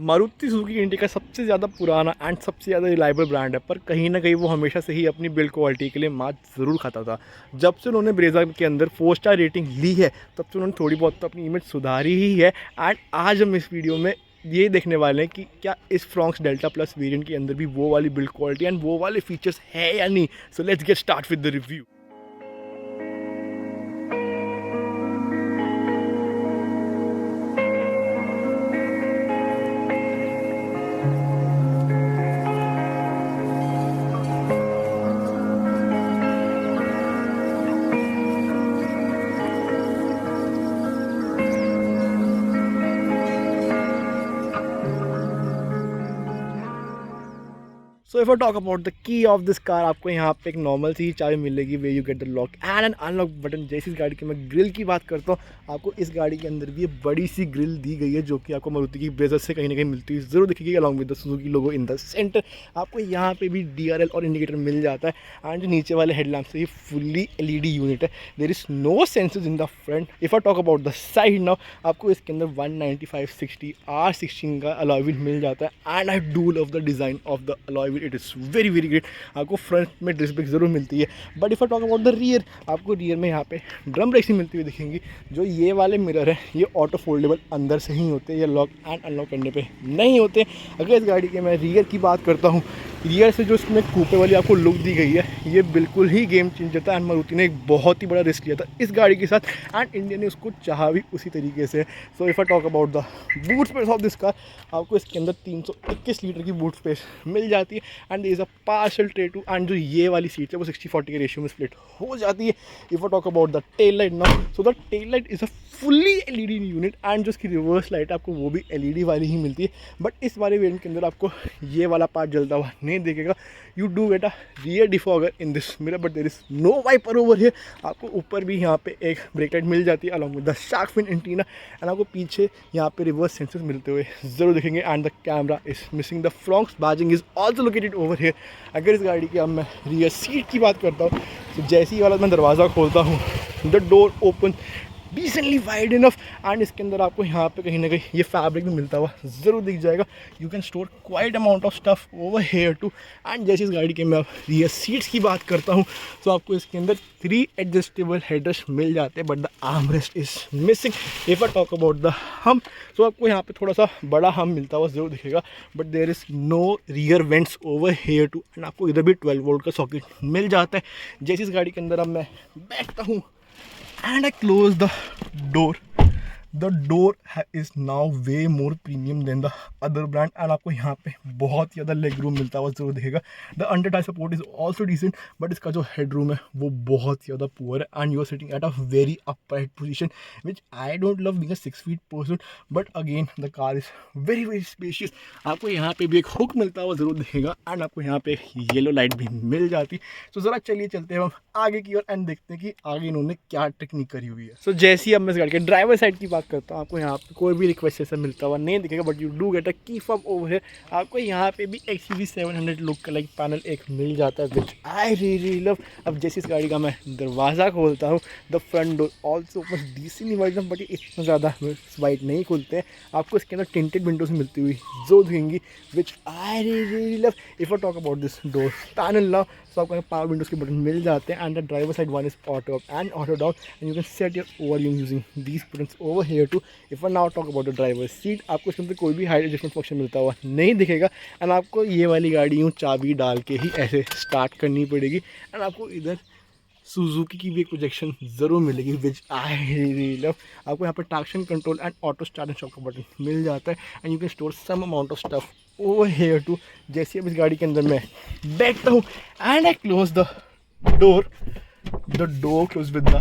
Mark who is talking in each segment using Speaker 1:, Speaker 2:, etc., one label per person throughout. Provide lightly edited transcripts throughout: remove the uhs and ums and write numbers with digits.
Speaker 1: Maruti Suzuki India का सबसे ज़्यादा पुराना एंड सबसे ज़्यादा रिलायबल ब्रांड है, पर कहीं ना कहीं वो हमेशा से ही अपनी बिल्ड क्वालिटी के लिए मात ज़रूर खाता था। जब से उन्होंने ब्रेजा के अंदर 4 स्टार रेटिंग ली है, तब से उन्होंने थोड़ी बहुत तो अपनी इमेज सुधारी ही है। एंड आज हम इस वीडियो में ये देखने वाले हैं कि क्या इस फ्रॉन्क्स डेल्टा प्लस वेरिएंट के अंदर भी वो वाली बिल्ड क्वालिटी एंड वो वाले फीचर्स है या नहीं। So let's get start with the review. So if I talk about the key of this car, आपको यहाँ पे एक नॉर्मल सी चाबी मिलेगी way you get the lock and an unlock button. जैसी इस गाड़ी की मैं ग्रिल की बात करता हूँ, आपको इस गाड़ी के अंदर भी एक बड़ी सी ग्रिल दी गई है जो कि आपको मारुति की ब्रेजा से कहीं ना कहीं मिलती है ज़रूर दिखेगी, along with the Suzuki logo in the centre. आपको यहाँ पे भी DRL और इंडिकेटर मिल जाता है एंड जो नीचे वाले हेडलैम्प से ये फुल्ली LED यूनिट है। There is no sensors in the front. If I talk about the side now, आपको इसके अंदर 195/60 R16 का अलॉय व्हील मिल जाता है and I do love the design of the alloy wheel, it is very very great. आपको front में disc brake जरूर मिलती है, but if I talk about the rear, आपको रियर में यहाँ पे ड्रम ब्रेक्स ही मिलती हुई दिखेंगी। जो ये वाले मिरर है ये ऑटो फोल्डेबल अंदर से ही होते हैं, ये लॉक एंड अनलॉक करने पे नहीं होते। अगर इस गाड़ी के मैं रियर की बात करता हूँ, रियर से जो इसमें कूपे वाली आपको लुक दी गई है ये बिल्कुल ही गेम चेंजर था एंड मारुति ने एक बहुत ही बड़ा रिस्क लिया था इस गाड़ी के साथ एंड इंडिया ने उसको चाहा भी उसी तरीके से। So if I talk about the boot space of this car, आपको इसके अंदर 321 लीटर की बूट स्पेस मिल जाती है and is a parcel tray too and जो ये वाली सीट है वो 60/40 के रेशियो में स्प्लिट हो जाती है। If I talk about the tail light now, so the tail light is a fully LED unit and जो इसकी रिवर्स लाइट है आपको वो भी LED वाली ही मिलती है, बट इस वाले वेरिएंट के अंदर आपको ये वाला पार्ट जलता हुआ नहीं दिखेगा। You do get a rear defogger in this mirror but there is no wiper over here. आपको ऊपर भी यहाँ पे एक ब्रेक लाइट मिल जाती है along with the shark fin antenna and आपको पीछे यहाँ पे रिवर्स सेंसर्स मिलते हुए जरूर दिखेंगे and the camera is missing. The Fronx badging is also located over here. अगर इस गाड़ी की अब मैं रियर सीट की बात करता हूँ, तो जैसे ही वाला मैं दरवाज़ा खोलता हूँ, the door open decently wide enough and इसके अंदर आपको यहाँ पे कहीं ना कहीं ये फैब्रिक भी मिलता हुआ ज़रूर दिख जाएगा। You can store quite amount of stuff over here too. And जैसे इस गाड़ी के मैं रियर सीट्स की बात करता हूँ, तो आपको इसके अंदर 3 एडजस्टेबल हेडरेस्ट मिल जाते हैं but the arm rest is missing. If I talk about the हम, तो आपको यहाँ पे थोड़ा सा बड़ा हम मिलता हुआ ज़रूर दिखेगा but there is no rear vents over here too and आपको इधर भी 12 वोल्ट का सॉकेट मिल जाता है। जैसे इस गाड़ी के अंदर अब मैं बैठता हूँ and I close the door. The door is now way more premium than the other brand and आपको यहाँ पे बहुत ज़्यादा लेग रूम मिलता हुआ जरूर दिखेगा। The under tie support is also decent, but इसका जो हेड रूम है वो बहुत ज़्यादा पुअर है and you are sitting at a very upright position which I don't love being a 6 feet person, but again the car is very very spacious। आपको यहाँ पे भी एक हुक मिलता हुआ जरूर दिखेगा एंड आपको यहाँ पे येलो लाइट भी मिल जाती। तो ज़रा चलिए चलते हैं हम आगे की ओर एंड देखते हैं कि आगे इन्होंने क्या टेक्निक करी हुई है। सो जैसे ही अब मैं इस गाड़ी के ड्राइवर साइड की बात करता हूँ, आपको यहाँ पे कोई भी रिक्वेस्ट ऐसा मिलता हुआ नहीं दिखेगा but you do get a key fob over है। आपको यहाँ पे भी XUV 700 लुक का लाइक पैनल एक मिल जाता है विच आई रियली लव। अब जैसे इस गाड़ी का मैं दरवाज़ा खोलता हूँ, the front door also decently wide but ये इतना ज़्यादा वाइड नहीं खुलते हैं। आपको इसके अंदर टिंटेड विंडोज मिलती हुई जो दिखेंगी which I really love. If I talk about this door panel now, so आपको पावर विंडोज के बटन मिल जाते हैं and the driver side one is auto up and auto down and you can set your volume using these buttons over here too. If I now talk about the driver seat, आपको इसके अंदर कोई भी height adjustment function मिलता हुआ नहीं दिखेगा and आपको ये वाली गाड़ी यूँ चाबी डाल के ही ऐसे स्टार्ट करनी पड़ेगी एंड आपको इधर सुजुकी की भी एक प्रोजेक्शन ज़रूर मिलेगी विच आई रियली लव। आपको यहाँ पर traction control and auto start and stop का बटन मिल जाता है and you can store some amount of stuff over here too. जैसे अब इस गाड़ी के अंदर मैं बैठता हूँ and I close the door, the door closed with the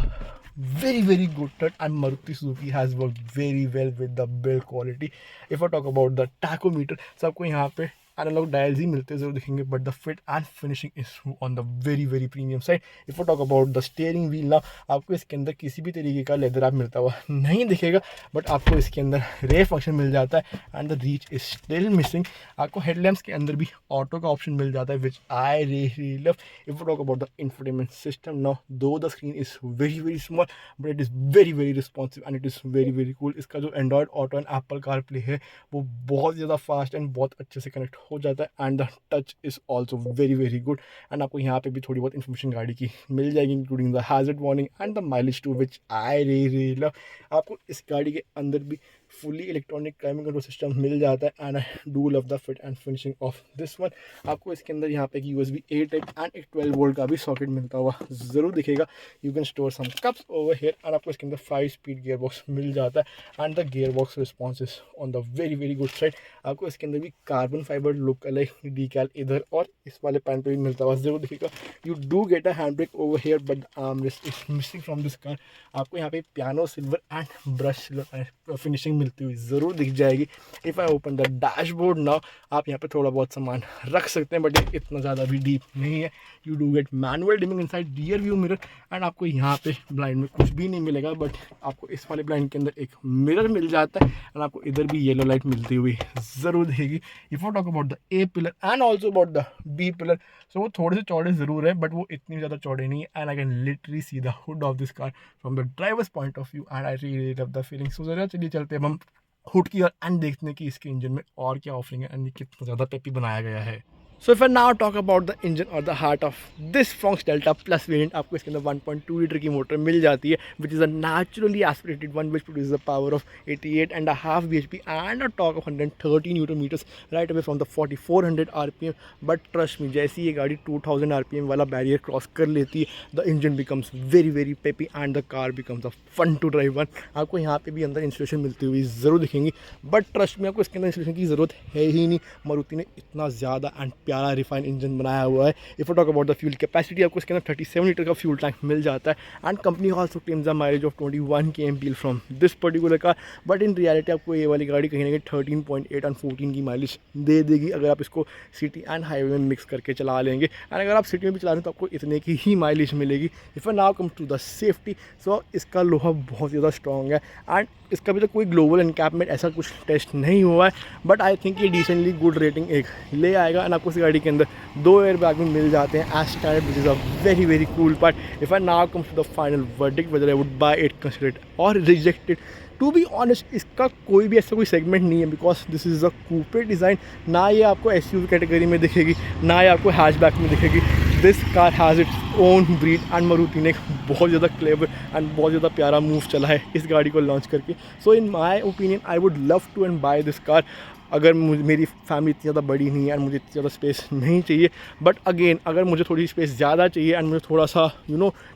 Speaker 1: very good touch and Maruti Suzuki has worked very well with the build quality. If I talk about the tachometer, so आपको यहाँ पे analogue dials ही मिलते जरूर दिखेंगे, but the fit and finishing is on the very very premium side. If you talk about the steering wheel ना, आपको इसके अंदर किसी भी तरीके का लेदर आप मिलता हुआ नहीं दिखेगा, बट आपको इसके अंदर रे फंक्शन मिल जाता है and the reach is still missing. आपको हेडलैम्प्स के अंदर भी ऑटो का ऑप्शन मिल जाता है, which I really love. If you talk about the infotainment system now, though the screen is very very small but it is very very responsive and it is very very cool. इसका जो Android auto and Apple car play है वो बहुत ज़्यादा fast and बहुत अच्छे से connect हो जाता है and the touch is also very very good. And आपको यहाँ पे भी थोड़ी बहुत इन्फॉर्मेशन गाड़ी की मिल जाएगी, including the hazard warning and the mileage too, which I really love. आपको इस गाड़ी के अंदर भी fully electronic climate control system मिल जाता है and I do love the fit and finishing of this one. आपको इसके अंदर यहाँ पे एक USB A टाइप एंड एक 12 वोल्ट का भी सॉकेट मिलता हुआ ज़रूर दिखेगा। You can store some cups over here and आपको इसके अंदर 5 स्पीड गियर बॉक्स मिल जाता है and the gear box response is on the very very good side. आपको इसके अंदर भी कार्बन फाइबर लुक अलग डीकैल इधर और इस वाले पैन पे भी मिलता हुआ ज़रूर दिखेगा। You do get a hand brake over here but arm rest is missing from this car. आपको यहाँ पे piano silver and brush silver finishing मिलती हुई ज़रूर दिख जाएगी। If I open the dashboard now, आप यहाँ पे थोड़ा बहुत सामान रख सकते हैं बट ये इतना ज़्यादा भी डीप नहीं है। You do gate manual dimming inside rear view mirror and आपको यहाँ पे ब्लाइंड में कुछ भी नहीं मिलेगा, बट आपको इस वाले ब्लाइंड के अंदर एक मिरर मिल जाता है एंड आपको इधर भी येलो लाइट मिलती हुई ज़रूर दिखेगी। If I talk about the A pillar and also about the B pillar, so वो थोड़े से चौड़े ज़रूर है बट वो इतनी ज़्यादा चौड़े नहीं है and I can literally see the hood of this car from the driver's point of view and I really love the feeling. So ज़रा चलिए चलते हैं हम हुड की और एंड देखते हैं कि इसके इंजन में और क्या ऑफरिंग है एंड कितना ज़्यादा पेपी बनाया गया है। So if I now talk about the engine और the heart of this Fronx Delta plus variant, आपको इसके अंदर 1.2 लीटर की मोटर मिल जाती है which is a naturally aspirated one which produce the power of 88.5 bhp and a torque of 130 newton metres right away from the 4400 RPM। But trust me, जैसे ये गाड़ी 2000 RPM वाला बैरियर क्रॉस कर लेती है the engine becomes very very peppy and the car becomes a fun to drive one. आपको यहाँ पे भी अंदर इंस्टॉलेशन मिलती हुई ज़रूर दिखेंगी, बट ट्रस्ट में आपको इसके अंदर इंस्टॉलेशन की ज़रूरत है ही नहीं। मारुति ने इतना ज़्यादा एंड प्यारा रिफाइन इंजन बनाया हुआ है। If you talk about the fuel capacity, आपको इसके अंदर 37 लीटर का फ्यूल टैंक मिल जाता है and company also claims the mileage of 21 kmpl from this particular car, but in reality आपको ये वाली गाड़ी कहीं ना कहीं 13.8 एंड 14 की माइलेज दे देगी अगर आप इसको सिटी एंड हाईवे में मिक्स करके चला लेंगे एंड अगर आप सिटी में भी चला रहे हैं तो आपको इतने की ही माइलेज मिलेगी। If I now come to the safety, so इसका लोहा बहुत ज़्यादा स्ट्रॉन्ग है एंड इसका भी तो कोई ग्लोबल एनकैपमेंट ऐसा कुछ टेस्ट नहीं हुआ है, बट आई थिंक ये डिसेंटली गुड रेटिंग एक ले आएगा एंड आपको इस गाड़ी के अंदर 2 एयर बैग भी मिल जाते हैं as standard, which is a very very cool part. If I now come to the final verdict whether I would buy it, consider it और reject it, to be honest इसका कोई भी ऐसा कोई सेगमेंट नहीं है because this is a coupe design. ना ये आपको SUV कैटेगरी में दिखेगी, ना ये आपको हैचबैक में दिखेगी। This car has its own breed and Maruti ने बहुत ज़्यादा क्लेवर एंड बहुत ज़्यादा प्यारा मूव चला है इस गाड़ी को लॉन्च करके। So in my opinion I would love to and buy this car. अगर मेरी फैमिली इतनी ज़्यादा बड़ी नहीं है एंड मुझे इतनी ज़्यादा स्पेस नहीं चाहिए, बट अगेन अगर मुझे थोड़ी स्पेस ज़्यादा चाहिए एंड मुझे थोड़ा सा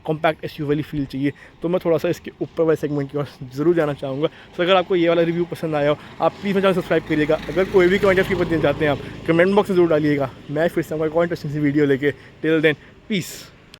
Speaker 1: कॉम्पैक्ट SUV वाली फील चाहिए तो मैं थोड़ा सा इसके ऊपर वाले सेगमेंट की ओर ज़रूर जाना चाहूँगा। तो अगर आपको ये वाला रिव्यू पसंद आया हो, आप प्लीज़ मेरे चैनल सब्सक्राइब करिएगा। अगर कोई भी कमेंट देना चाहते हैं आप कमेंट बॉक्स में ज़रूर डालिएगा। मैं फिर से कोई इंटरेस्टिंग सी वीडियो लेके, टिल देन पीस।